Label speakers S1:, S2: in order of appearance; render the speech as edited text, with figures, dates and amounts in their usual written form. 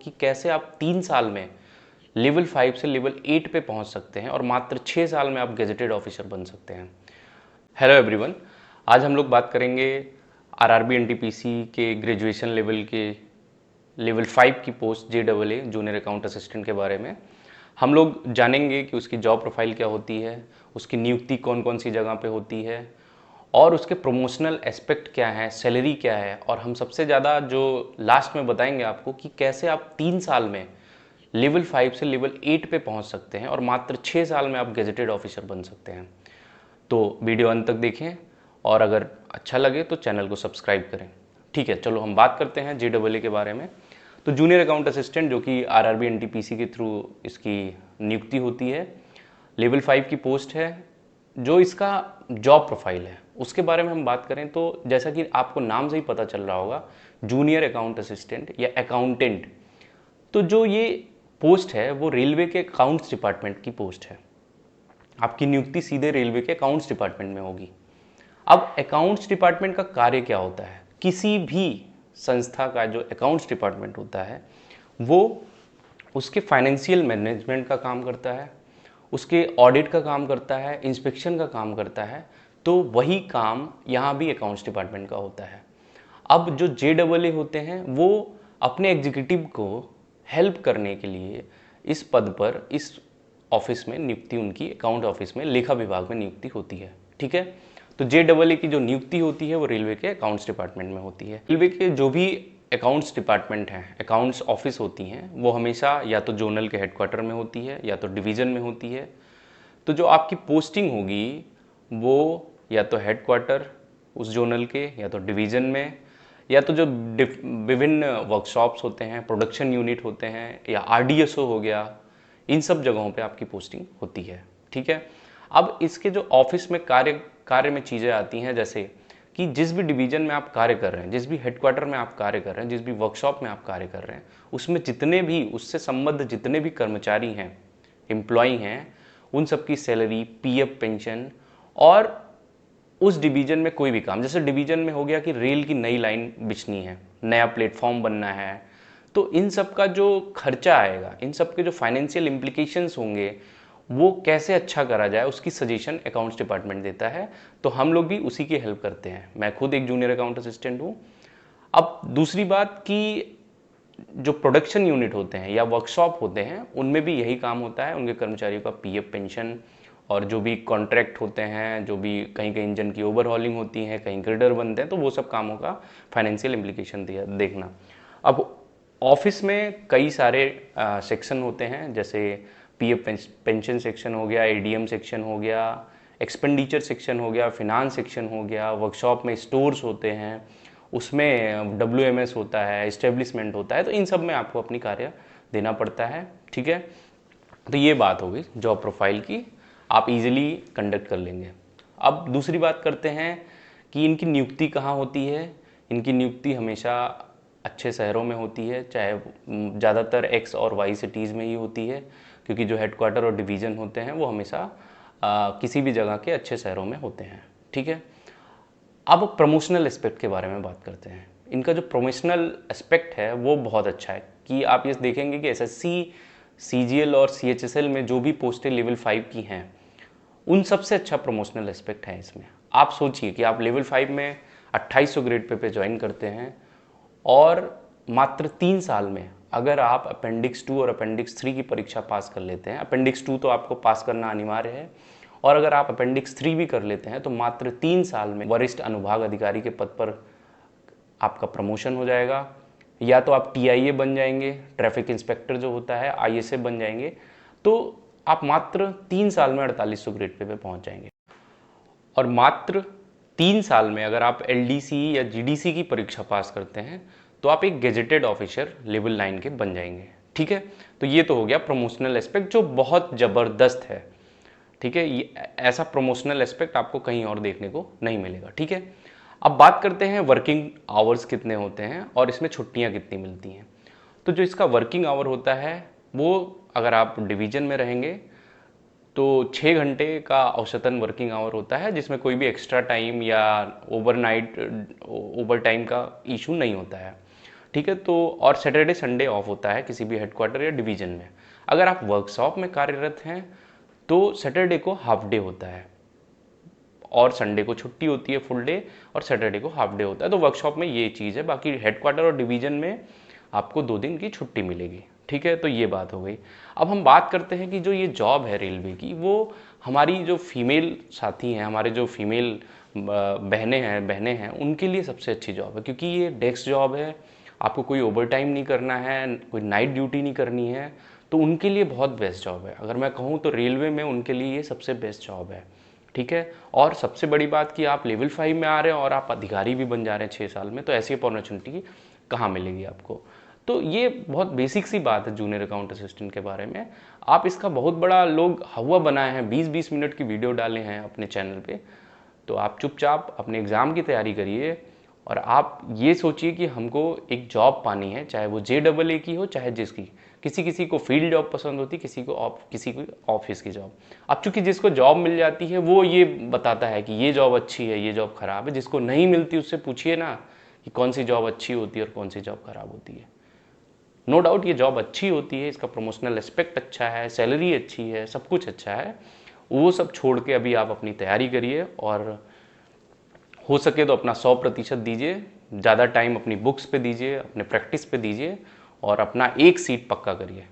S1: कि कैसे आप 3 साल में लेवल 5 से लेवल 8 पे पहुंच सकते हैं और मात्र 6 साल में आप गेजेटेड ऑफिसर बन सकते हैं। हेलो एवरीवन, आज हम लोग बात करेंगे आरआरबी एनटीपीसी के ग्रेजुएशन लेवल के लेवल 5 की post JAA junior account assistant के बारे में। हम लोग जानेंगे कि उसकी जॉब प्रोफाइल क्या होती है, उसकी नियुक्ति कौन कौन सी जगह पे होती है और उसके प्रमोशनल एस्पेक्ट क्या है, सैलरी क्या है, और हम सबसे ज़्यादा जो लास्ट में बताएंगे आपको कि कैसे आप 3 साल में लेवल 5 से लेवल 8 पे पहुंच सकते हैं और मात्र 6 साल में आप गेजेटेड ऑफिसर बन सकते हैं। तो वीडियो अंत तक देखें और अगर अच्छा लगे तो चैनल को सब्सक्राइब करें। ठीक है, चलो हम बात करते हैं JAA के बारे में। तो जूनियर अकाउंट असिस्टेंट जो कि आरआरबी एनटीपीसी के थ्रू इसकी नियुक्ति होती है, लेवल 5 की पोस्ट है। जो इसका जॉब प्रोफाइल है उसके बारे में हम बात करें तो जैसा कि आपको नाम से ही पता चल रहा होगा, जूनियर अकाउंट असिस्टेंट या अकाउंटेंट। तो जो ये पोस्ट है वो रेलवे के अकाउंट्स डिपार्टमेंट की पोस्ट है। आपकी नियुक्ति सीधे रेलवे के अकाउंट्स डिपार्टमेंट में होगी। अब अकाउंट्स डिपार्टमेंट का कार्य क्या होता है? किसी भी संस्था का जो अकाउंट्स डिपार्टमेंट होता है वो उसके फाइनेंशियल मैनेजमेंट का काम करता है, उसके ऑडिट का काम करता है, इंस्पेक्शन का काम करता है। तो वही काम यहाँ भी अकाउंट्स डिपार्टमेंट का होता है। अब जो JAA होते हैं वो अपने एग्जीक्यूटिव को हेल्प करने के लिए इस पद पर, इस ऑफिस में नियुक्ति उनकी अकाउंट ऑफिस में लेखा विभाग में नियुक्ति होती है। ठीक है, तो JAA की जो नियुक्ति होती है वो रेलवे के अकाउंट्स डिपार्टमेंट में होती है। रेलवे के जो भी अकाउंट्स डिपार्टमेंट हैं, अकाउंट्स ऑफिस होती हैं, वो हमेशा या तो जोनल के हेडक्वार्टर में होती है या तो डिवीज़न में होती है। तो जो आपकी पोस्टिंग होगी वो या तो हेडक्वार्टर उस जोनल के, या तो डिवीज़न में, या तो जो विभिन्न वर्कशॉप्स होते हैं, प्रोडक्शन यूनिट होते हैं, या RDSO हो गया, इन सब जगहों पे आपकी पोस्टिंग होती है। ठीक है, अब इसके जो ऑफिस में कार्य में चीज़ें आती हैं, जैसे कि जिस भी डिवीज़न में आप कार्य कर रहे हैं, जिस भी हेडक्वार्टर में आप कार्य कर रहे हैं, जिस भी वर्कशॉप में आप कार्य कर रहे हैं, उसमें जितने भी उससे संबद्ध जितने भी कर्मचारी हैं, एम्प्लॉय हैं, उन सबकी सैलरी, PF, पेंशन, और उस डिवीज़न में कोई भी काम, जैसे डिवीज़न में हो गया कि रेल की नई लाइन बिछनी है, नया प्लेटफॉर्म बनना है, तो इन सब का जो खर्चा आएगा, इन सब के जो फाइनेंशियल इम्प्लीकेशंस होंगे, वो कैसे अच्छा करा जाए उसकी सजेशन अकाउंट्स डिपार्टमेंट देता है। तो हम लोग भी उसी की हेल्प करते हैं। मैं खुद एक जूनियर अकाउंट असिस्टेंट हूँ। अब दूसरी बात कि जो प्रोडक्शन यूनिट होते हैं या वर्कशॉप होते हैं उनमें भी यही काम होता है। उनके कर्मचारियों का PF, पेंशन, और जो भी कॉन्ट्रैक्ट होते हैं, जो भी कहीं कहीं इंजन की ओवरहॉलिंग होती है, कहीं ग्रेडर बनते हैं, तो वो सब कामों का फाइनेंशियल इम्प्लीकेशन देखना। अब ऑफिस में कई सारे सेक्शन होते हैं, जैसे PF पेंशन सेक्शन हो गया, ADM सेक्शन हो गया, एक्सपेंडिचर सेक्शन हो गया, फिनांस सेक्शन हो गया, वर्कशॉप में स्टोर्स होते हैं, उसमें WMS होता है, इस्टेब्लिशमेंट होता है। तो इन सब में आपको अपनी कार्य देना पड़ता है। ठीक है, तो ये बात होगी जॉब प्रोफाइल की, आप इजीली कंडक्ट कर लेंगे। अब दूसरी बात करते हैं कि इनकी नियुक्ति कहाँ होती है। इनकी नियुक्ति हमेशा अच्छे शहरों में होती है, चाहे ज़्यादातर X और Y सिटीज़ में ही होती है, क्योंकि जो हेडक्वार्टर और डिवीज़न होते हैं वो हमेशा किसी भी जगह के अच्छे शहरों में होते हैं। ठीक है, अब प्रमोशनल एस्पेक्ट के बारे में बात करते हैं। इनका जो प्रमोशनल एस्पेक्ट है वो बहुत अच्छा है कि आप ये देखेंगे कि SSC, CGL और CHSL में जो भी पोस्टें लेवल 5 की हैं, उन सबसे अच्छा प्रमोशनल एस्पेक्ट है इसमें। आप सोचिए कि आप लेवल 5 में 2800 ग्रेड पे ज्वाइन करते हैं और मात्र 3 साल में अगर आप अपेंडिक्स 2 और अपेंडिक्स 3 की परीक्षा पास कर लेते हैं, अपेंडिक्स 2 तो आपको पास करना अनिवार्य है, और अगर आप अपेंडिक्स 3 भी कर लेते हैं तो मात्र 3 साल में वरिष्ठ अनुभाग अधिकारी के पद पर आपका प्रमोशन हो जाएगा। या तो आप TIA बन जाएंगे, ट्रैफिक इंस्पेक्टर जो होता है, ISA बन जाएंगे। तो आप मात्र 3 साल में 4800 ग्रेड पे पहुंच जाएंगे। और मात्र 3 साल में अगर आप LDC या GDC की परीक्षा पास करते हैं तो आप एक गेजेटेड ऑफिसर लेवल 9 के बन जाएंगे। ठीक है, तो ये तो हो गया प्रमोशनल एस्पेक्ट जो बहुत ज़बरदस्त है। ठीक है, ये ऐसा प्रमोशनल एस्पेक्ट आपको कहीं और देखने को नहीं मिलेगा। ठीक है, अब बात करते हैं वर्किंग आवर्स कितने होते हैं और इसमें छुट्टियां कितनी मिलती हैं। तो जो इसका वर्किंग आवर होता है वो, अगर आप डिवीज़न में रहेंगे तो 6 घंटे का औसतन वर्किंग आवर होता है, जिसमें कोई भी एक्स्ट्रा टाइम या ओवरनाइट ओवर टाइम का इशू नहीं होता है। ठीक है। तो और सैटरडे संडे ऑफ होता है किसी भी हेडक्वार्टर या डिवीजन में। अगर आप वर्कशॉप में कार्यरत हैं तो सैटरडे को हाफ डे होता है और संडे को छुट्टी होती है फुल डे, और सैटरडे को हाफ डे होता है। तो वर्कशॉप में ये चीज़ है। बाकी हेडक्वार्टर और डिवीजन में आपको 2 दिन की छुट्टी मिलेगी। ठीक है, तो ये बात हो गई। अब हम बात करते हैं कि जो ये जॉब है रेलवे की, वो हमारी जो फीमेल साथी हैं, हमारे जो फीमेल बहनें हैं उनके लिए सबसे अच्छी जॉब है, क्योंकि ये डेस्क जॉब है। आपको कोई ओवर टाइम नहीं करना है, कोई नाइट ड्यूटी नहीं करनी है, तो उनके लिए बहुत बेस्ट जॉब है। अगर मैं कहूँ तो रेलवे में उनके लिए ये सबसे बेस्ट जॉब है। ठीक है। और सबसे बड़ी बात कि आप लेवल 5 में आ रहे हैं और आप अधिकारी भी बन जा रहे हैं 6 साल में, तो ऐसी अपॉर्चुनिटी कहाँ मिलेगी आपको। तो ये बहुत बेसिक सी बात है जूनियर अकाउंट असिस्टेंट के बारे में। आप इसका बहुत बड़ा लोग हवा बनाए हैं, 20-20 मिनट की वीडियो डाले हैं अपने चैनल पे। तो आप चुपचाप अपने एग्ज़ाम की तैयारी करिए और आप ये सोचिए कि हमको एक जॉब पानी है, चाहे वो JEE की हो चाहे जिसकी। किसी किसी को फील्ड जॉब पसंद होती, किसी को ऑफिस की जॉब। अब चूंकि जिसको जॉब मिल जाती है वो ये बताता है कि ये जॉब अच्छी है, ये जॉब खराब है। जिसको नहीं मिलती उससे पूछिए ना कि कौन सी जॉब अच्छी होती है और कौन सी जॉब खराब होती है। नो डाउट ये जॉब अच्छी होती है, इसका प्रमोशनल एस्पेक्ट अच्छा है, सैलरी अच्छी है, सब कुछ अच्छा है। वो सब छोड़ के अभी आप अपनी तैयारी करिए और हो सके तो अपना 100% दीजिए। ज़्यादा टाइम अपनी बुक्स पे दीजिए, अपने प्रैक्टिस पे दीजिए और अपना एक सीट पक्का करिए।